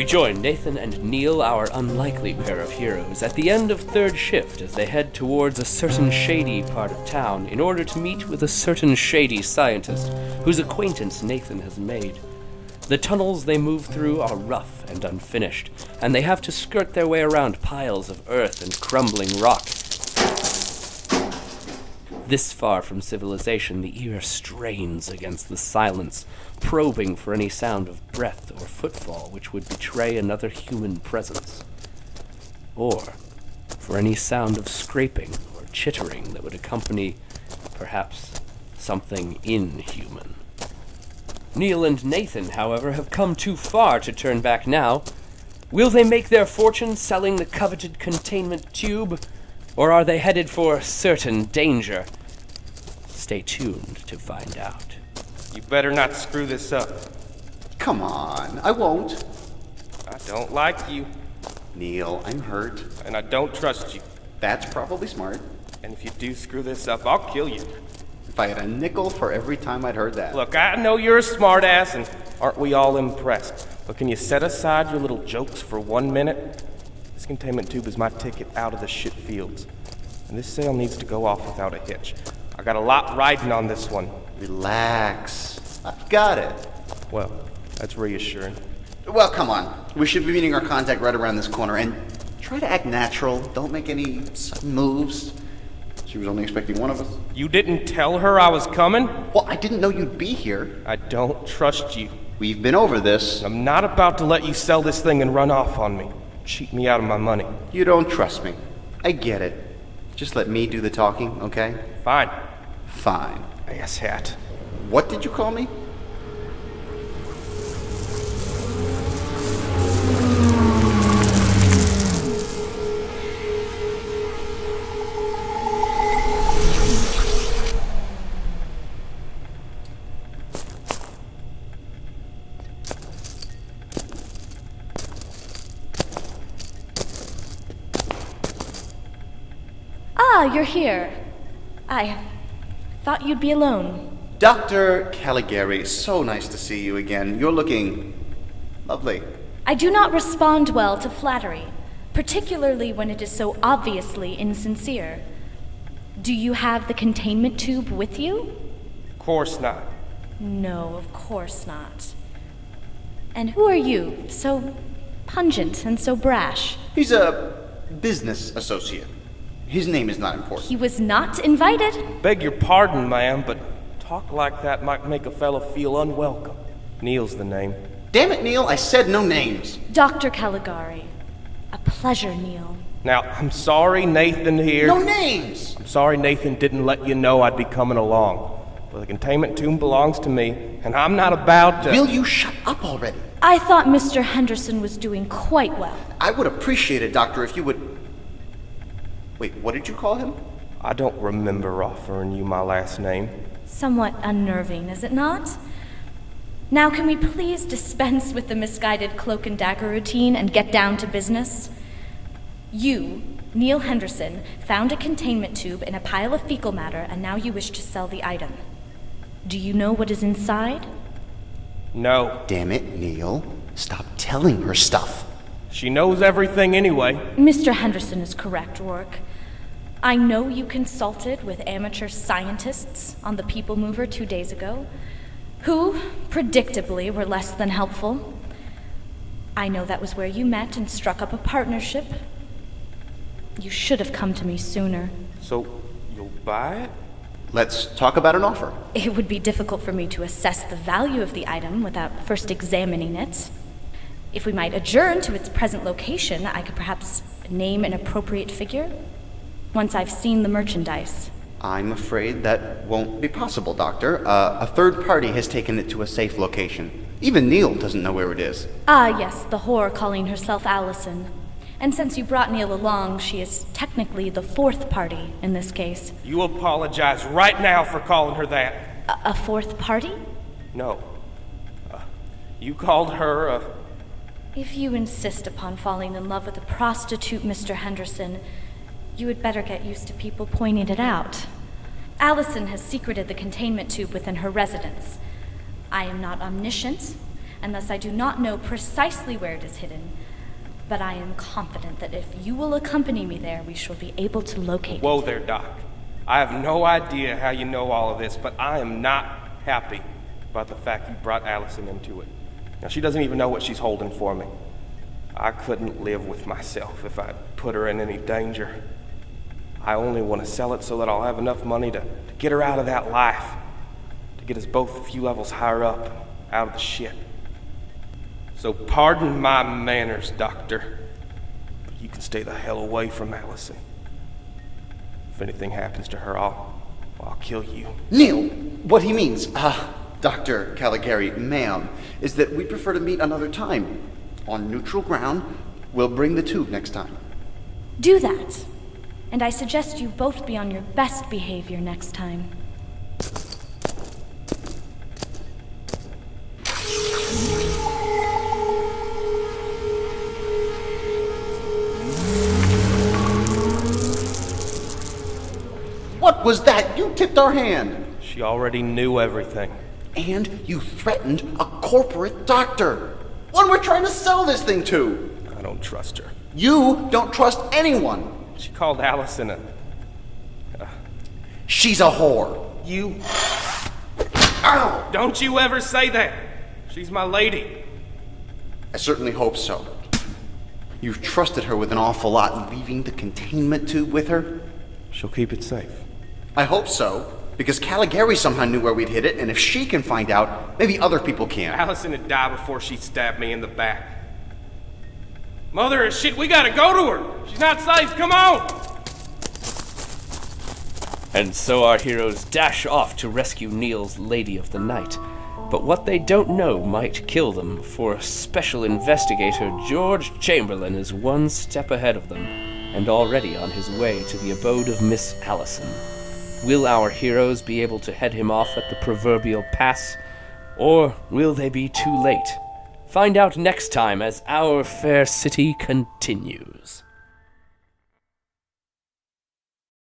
We join Nathan and Neal, our unlikely pair of heroes, at the end of third shift as they head towards a certain shady part of town in order to meet with a certain shady scientist whose acquaintance Nathan has made. The tunnels they move through are rough and unfinished, and they have to skirt their way around piles of earth and crumbling rock. This far from civilization, the ear strains against the silence, probing for any sound of breath or footfall which would betray another human presence. Or for any sound of scraping or chittering that would accompany, perhaps, something inhuman. Neal and Nathan, however, have come too far to turn back now. Will they make their fortune selling the coveted containment tube? Or are they headed for certain danger? Stay tuned to find out. You better not screw this up. Come on, I won't. I don't like you. Neal, I'm hurt. And I don't trust you. That's probably smart. And if you do screw this up, I'll kill you. If I had a nickel for every time I'd heard that. Look, I know you're a smartass, and aren't we all impressed? But can you set aside your little jokes for 1 minute? This containment tube is my ticket out of the shit fields. And this sale needs to go off without a hitch. I got a lot riding on this one. Relax. I've got it. Well, that's reassuring. Well, come on. We should be meeting our contact right around this corner, and try to act natural. Don't make any sudden moves. She was only expecting one of us. You didn't tell her I was coming? Well, I didn't know you'd be here. I don't trust you. We've been over this. I'm not about to let you sell this thing and run off on me. Cheat me out of my money. You don't trust me. I get it. Just let me do the talking, okay? Fine. Fine. Asshat. What did you call me? Ah, you're here. I thought you'd be alone. Dr. Calligari, so nice to see you again. You're looking lovely. I do not respond well to flattery, particularly when it is so obviously insincere. Do you have the containment tube with you? Of course not. No, of course not. And who are you, so pungent and so brash? He's a business associate. His name is not important. He was not invited? Beg your pardon, ma'am, but talk like that might make a fellow feel unwelcome. Neal's the name. Damn it, Neal, I said no names. Dr. Calligari. A pleasure, Neal. Now, I'm sorry Nathan here. No names! I'm sorry Nathan didn't let you know I'd be coming along. But the containment tomb belongs to me, and I'm not about to... Will you shut up already? I thought Mr. Henderson was doing quite well. I would appreciate it, Doctor, if you would... Wait, what did you call him? I don't remember offering you my last name. Somewhat unnerving, is it not? Now, can we please dispense with the misguided cloak and dagger routine and get down to business? You, Neal Henderson, found a containment tube in a pile of fecal matter, and now you wish to sell the item. Do you know what is inside? No. Damn it, Neal. Stop telling her stuff. She knows everything anyway. Mr. Henderson is correct, Rourke. I know you consulted with amateur scientists on the People Mover 2 days ago, who, predictably, were less than helpful. I know that was where you met and struck up a partnership. You should have come to me sooner. So, you'll buy it? Let's talk about an offer. It would be difficult for me to assess the value of the item without first examining it. If we might adjourn to its present location, I could perhaps name an appropriate figure once I've seen the merchandise. I'm afraid that won't be possible, Doctor. A third party has taken it to a safe location. Even Neal doesn't know where it is. Ah, yes, the whore calling herself Allison. And since you brought Neal along, she is technically the fourth party in this case. You apologize right now for calling her that. A fourth party? No. You called her If you insist upon falling in love with a prostitute, Mr. Henderson, you had better get used to people pointing it out. Allison has secreted the containment tube within her residence. I am not omniscient, and thus I do not know precisely where it is hidden. But I am confident that if you will accompany me there, we shall be able to locate Whoa it. there, Doc. I have no idea how you know all of this, but I am not happy about the fact you brought Allison into it. Now, she doesn't even know what she's holding for me. I couldn't live with myself if I put her in any danger. I only want to sell it so that I'll have enough money to get her out of that life, to get us both a few levels higher up, out of the ship. So pardon my manners, Doctor, but you can stay the hell away from Allison. If anything happens to her, I'll kill you. Neal, what he means, Dr. Calligari, ma'am, is that we prefer to meet another time. On neutral ground, we'll bring the tube next time. Do that. And I suggest you both be on your best behavior next time. What was that? You tipped our hand. She already knew everything. And you threatened a corporate doctor. One we're trying to sell this thing to. I don't trust her. You don't trust anyone. She called Allison a... She's a whore. You... Ow! Don't you ever say that! She's my lady. I certainly hope so. You've trusted her with an awful lot, leaving the containment tube with her? She'll keep it safe. I hope so, because Calligari somehow knew where we'd hid it, and if she can find out, maybe other people can. Allison would die before she stabbed me in the back. Mother of shit, we gotta go to her! She's not safe, come on! And so our heroes dash off to rescue Neal's Lady of the Night. But what they don't know might kill them, for Special Investigator George Chamberlain is one step ahead of them, and already on his way to the abode of Miss Allison. Will our heroes be able to head him off at the proverbial pass, or will they be too late? Find out next time as Our Fair City continues.